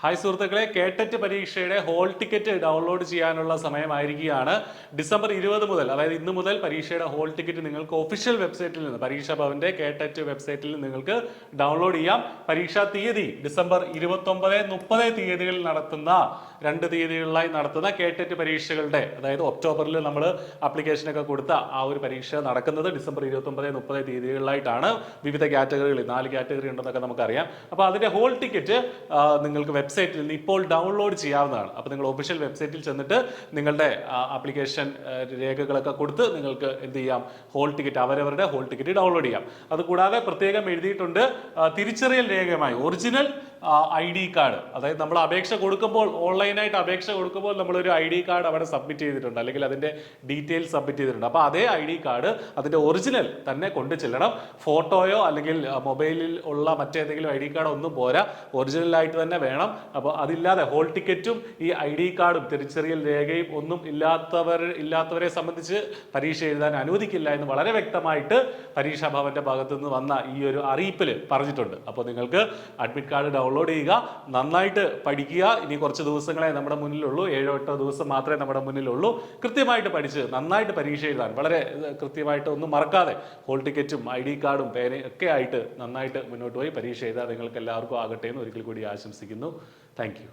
Hi സുഹൃത്തുക്കളെ, കേട്ടറ്റ് പരീക്ഷയുടെ hall ticket download ചെയ്യാനുള്ള സമയമായിരിക്കുകയാണ്. ഡിസംബർ 20 മുതൽ, അതായത് ഇന്ന് മുതൽ പരീക്ഷയുടെ ഹോൾ ടിക്കറ്റ് നിങ്ങൾക്ക് ഒഫീഷ്യൽ വെബ്സൈറ്റിൽ നിന്ന്, പരീക്ഷാ ഭവന്റെ കേട്ടറ്റ് വെബ്സൈറ്റിൽ നിന്ന് നിങ്ങൾക്ക് ഡൗൺലോഡ് ചെയ്യാം. പരീക്ഷാ തീയതി ഡിസംബർ 29, 30 തീയതികളിൽ നടത്തുന്ന 2 തീയതികളിലായി നടത്തുന്ന കേട്ടറ്റ് പരീക്ഷകളുടെ, അതായത് ഒക്ടോബറിൽ നമ്മൾ ആപ്ലിക്കേഷനൊക്കെ കൊടുത്ത ആ ഒരു പരീക്ഷ നടക്കുന്നത് ഡിസംബർ 29, 30 തീയതികളിലായിട്ടാണ്. വിവിധ കാറ്റഗറികളിൽ 4 കാറ്റഗറി ഉണ്ടെന്നൊക്കെ നമുക്കറിയാം. അപ്പോൾ അതിന്റെ ഹോൾ ടിക്കറ്റ് നിങ്ങൾക്ക് വെബ്സൈറ്റിൽ നിന്ന് ഇപ്പോൾ ഡൗൺലോഡ് ചെയ്യാവുന്നതാണ്. അപ്പോൾ നിങ്ങൾ ഒഫീഷ്യൽ വെബ്സൈറ്റിൽ ചെന്നിട്ട് നിങ്ങളുടെ ആപ്ലിക്കേഷൻ രേഖകളൊക്കെ കൊടുത്ത് നിങ്ങൾക്ക് എന്ത് ചെയ്യാം, ഹോൾ ടിക്കറ്റ്, അവരവരുടെ ഹോൾ ടിക്കറ്റ് ഡൗൺലോഡ് ചെയ്യാം. അതുകൂടാതെ പ്രത്യേകം എഴുതിയിട്ടുണ്ട്, തിരിച്ചറിയൽ രേഖയുമായി ഒറിജിനൽ ID കാർഡ്, അതായത് നമ്മൾ അപേക്ഷ കൊടുക്കുമ്പോൾ, ഓൺലൈനായിട്ട് അപേക്ഷ കൊടുക്കുമ്പോൾ നമ്മളൊരു ID കാർഡ് അവിടെ സബ്മിറ്റ് ചെയ്തിട്ടുണ്ട്, അല്ലെങ്കിൽ അതിന്റെ ഡീറ്റെയിൽസ് സബ്മിറ്റ് ചെയ്തിട്ടുണ്ട്. അപ്പോൾ അതേ ID കാർഡ്, അതിന്റെ ഒറിജിനൽ തന്നെ കൊണ്ടു ചെല്ലണം. ഫോട്ടോയോ അല്ലെങ്കിൽ മൊബൈലിൽ ഉള്ള മറ്റേതെങ്കിലും ID കാർഡോ ഒന്നും പോരാ, ഒറിജിനലായിട്ട് തന്നെ വേണം. അപ്പോൾ അതില്ലാതെ ഹോൾ ടിക്കറ്റും ഈ ID കാർഡും തിരിച്ചറിയൽ രേഖയും ഒന്നും ഇല്ലാത്തവരെ സംബന്ധിച്ച് പരീക്ഷ എഴുതാൻ അനുവദിക്കില്ല എന്ന് വളരെ വ്യക്തമായിട്ട് പരീക്ഷാ ഭവന്റെ ഭാഗത്തു നിന്ന് വന്ന ഈ ഒരു അറിയിപ്പിൽ പറഞ്ഞിട്ടുണ്ട്. അപ്പോൾ നിങ്ങൾക്ക് അഡ്മിറ്റ് കാർഡ് ഡൗൺലോഡ് ചെയ്യുക, നന്നായിട്ട് പഠിക്കുക. ഇനി കുറച്ച് ദിവസങ്ങളെ നമ്മുടെ മുന്നിലുള്ളൂ, 7-8 ദിവസം മാത്രമേ നമ്മുടെ മുന്നിലുള്ളൂ. കൃത്യമായിട്ട് പഠിച്ച് നന്നായിട്ട് പരീക്ഷ എഴുതാൻ, വളരെ കൃത്യമായിട്ട് ഒന്നും മറക്കാതെ ഹോൾ ടിക്കറ്റും ID കാർഡും പേനയും ഒക്കെ ആയിട്ട് നന്നായിട്ട് മുന്നോട്ട് പോയി പരീക്ഷ എഴുതാൻ നിങ്ങൾക്ക് എല്ലാവർക്കും ആകട്ടെ എന്ന് ഒരിക്കൽ കൂടി ആശംസിക്കുന്നു. Thank you.